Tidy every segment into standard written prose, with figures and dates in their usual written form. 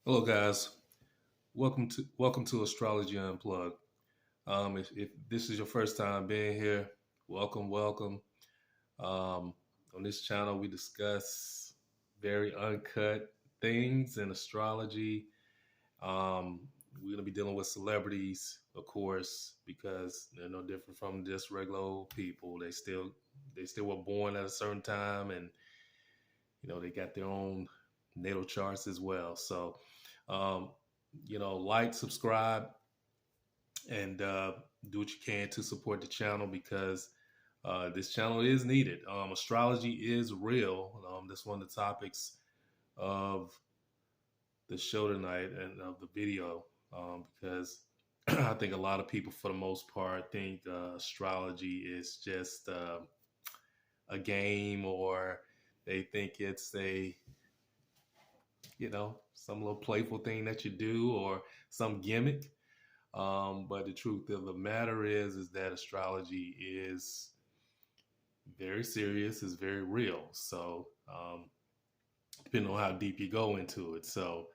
Hello, guys. Welcome to Astrology Unplugged. If this is your first time being here, welcome. On this channel, we discuss very uncut things in astrology. We're gonna be dealing with celebrities, of course, because they're no different from just regular old people. They still were born at a certain time, and they got their own natal charts as well. So, um, like, subscribe, and do what you can to support the channel because this channel is needed. Astrology is real. That's one of the topics of the show tonight and of the video because I think a lot of people, for the most part, think astrology is just a game, or they think it's some little playful thing that you do, or some gimmick. But the truth of the matter is that astrology is very serious, is very real. So, depending on how deep you go into it. So,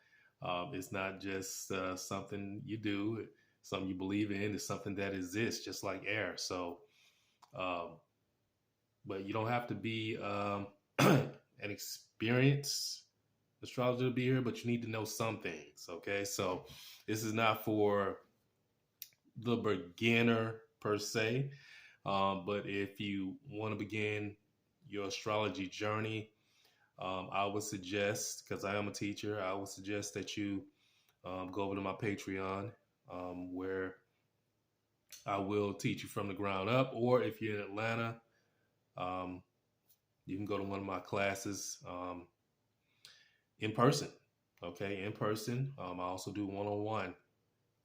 it's not just something you do, something you believe in. It's something that exists, just like air. So, um, but you don't have to be an experienced astrologer to be here, but you need to know some things. Okay, so this is not for the beginner per se. But if you want to begin your astrology journey, I would suggest, because I am a teacher, I would suggest that you go over to my Patreon, where I will teach you from the ground up. Or if you're in Atlanta, um, you can go to one of my classes in person. Okay, in person. I also do one-on-one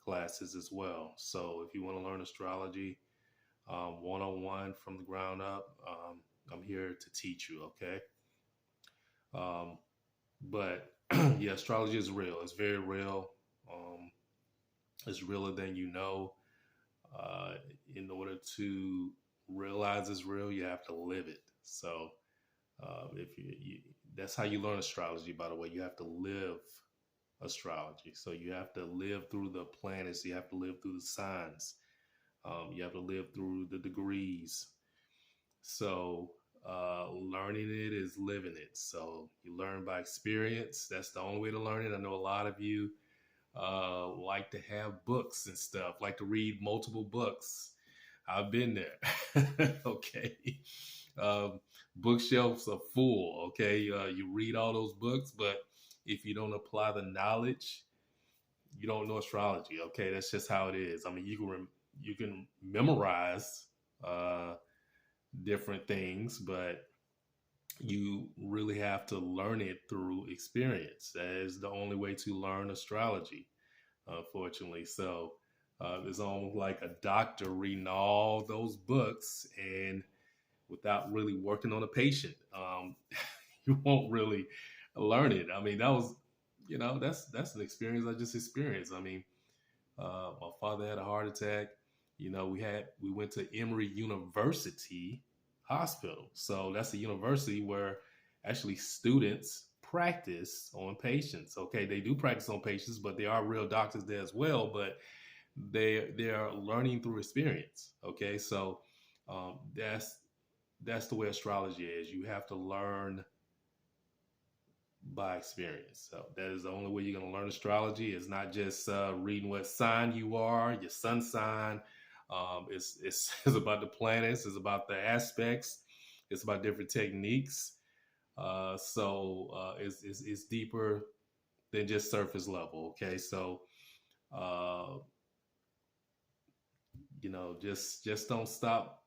classes as well. So if you want to learn astrology, one-on-one from the ground up, I'm here to teach you. Okay. Um, but yeah, astrology is real. It's very real. Um, it's realer than you know. Uh, in order to realize it's real, you have to live it. So if that's how you learn astrology. By the way, you have to live astrology. So you have to live through the planets. You have to live through the signs. You have to live through the degrees. So learning it is living it. So you learn by experience. That's the only way to learn it. I know a lot of you like to have books and stuff, like to read multiple books. I've been there. Okay. Um, Bookshelves are full. Okay. You read all those books, but if you don't apply the knowledge, you don't know astrology. Okay. That's just how it is. I mean, you can memorize uh, different things, but you really have to learn it through experience. That is the only way to learn astrology, unfortunately. So it's almost like a doctor reading all those books and without really working on a patient. You won't really learn it. I mean, that's an experience I just experienced. I mean, my father had a heart attack. We went to Emory University Hospital. So that's a university where actually students practice on patients. Okay, they do practice on patients, but there are real doctors there as well. But they are learning through experience. Okay, so that's the way astrology is. You have to learn by experience. So that is the only way you're going to learn astrology. It's not just reading what sign you are, your sun sign. It's about the planets. It's about the aspects. It's about different techniques. It's deeper than just surface level. Okay, so uh, just don't stop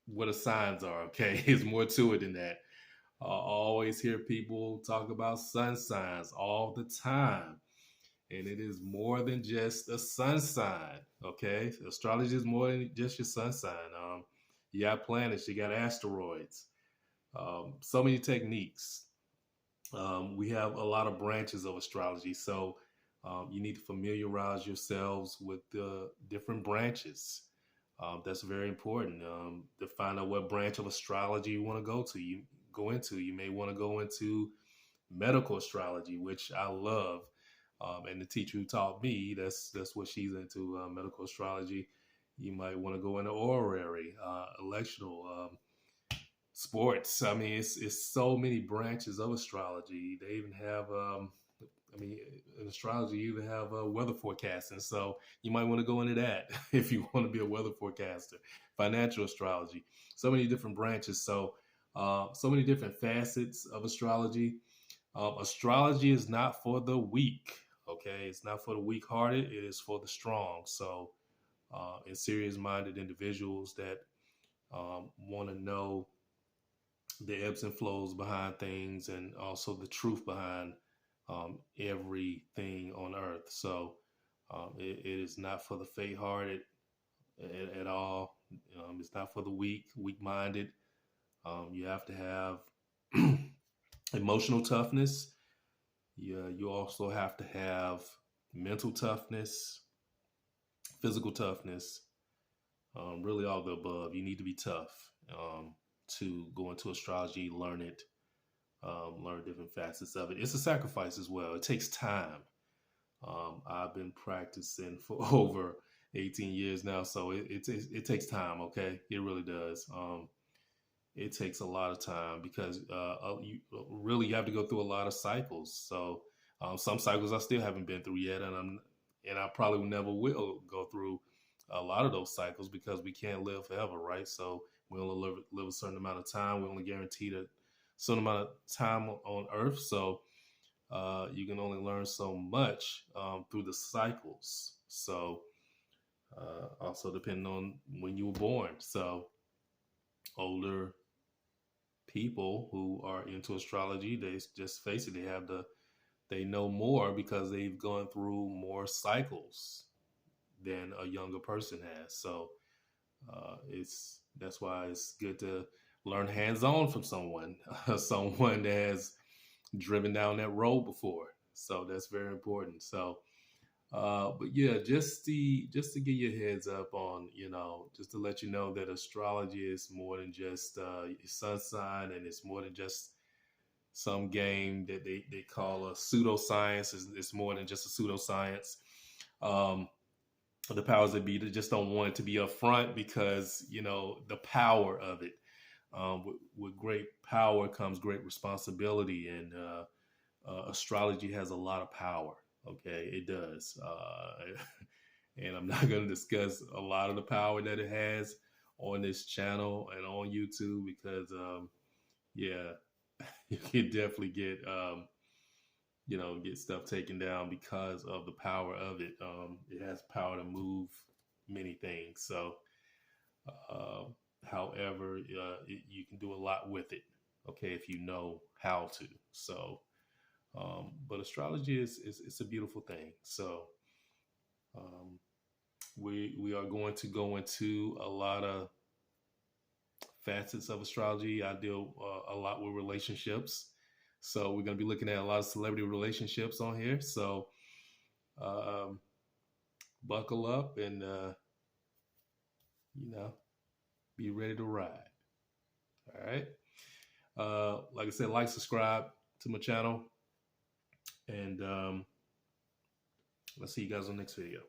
where the signs are. Okay, it's more to it than that. I always hear people talk about sun signs all the time. And it is more than just a sun sign. Okay. Astrology is more than just your sun sign. You got planets, you got asteroids, so many techniques. We have a lot of branches of astrology. So you need to familiarize yourselves with the different branches. That's very important to find out what branch of astrology you want to go to. You may want to go into medical astrology, which I love. And the teacher who taught me, that's what she's into, medical astrology. You might want to go into orrery, electional, sports. I mean, it's so many branches of astrology. They even have, I mean, in astrology, you even have weather forecasting. So you might want to go into that if you want to be a weather forecaster. Financial astrology, so many different branches. So so many different facets of astrology. Astrology is not for the weak. Okay, it's not for the weak-hearted. It is for the strong. So, and serious-minded individuals that want to know the ebbs and flows behind things, and also the truth behind everything on earth. So it is not for the faint-hearted at all. It's not for the weak-minded. You have to have emotional toughness. Yeah, you also have to have mental toughness, physical toughness, really all the above. You need to be tough to go into astrology, learn it, learn different facets of it. It's a sacrifice as well. It takes time. I've been practicing for over 18 years now, so it takes time. Okay, it really does. It takes a lot of time because you have to go through a lot of cycles. So some cycles I still haven't been through yet, and I probably never will go through a lot of those cycles because we can't live forever, right? So we only live a certain amount of time. We only guaranteed a certain amount of time on Earth. So you can only learn so much through the cycles. So also depending on when you were born. So older people who are into astrology, they just face it, they know more because they've gone through more cycles than a younger person has. So it's that's why it's good to learn hands-on from someone, someone that has driven down that road before. So that's very important. So but yeah, just to give you a heads up on, just to let you know that astrology is more than just your sun sign, and it's more than just some game that they call a pseudoscience. It's more than just a pseudoscience. Um, the powers that be, they just don't want it to be upfront because the power of it. With great power comes great responsibility, and astrology has a lot of power. Okay, it does. And I'm not going to discuss a lot of the power that it has on this channel and on YouTube because, yeah, you can definitely get stuff taken down because of the power of it. It has power to move many things. So, uh, however, you can do a lot with it. Okay, if you know how to. So, but astrology is it's a beautiful thing. So um, we are going to go into a lot of facets of astrology. I deal a lot with relationships, so we're going to be looking at a lot of celebrity relationships on here. So um, buckle up and you know be ready to ride. All right. Like I said, like, subscribe to my channel, and let's see you guys on the next video.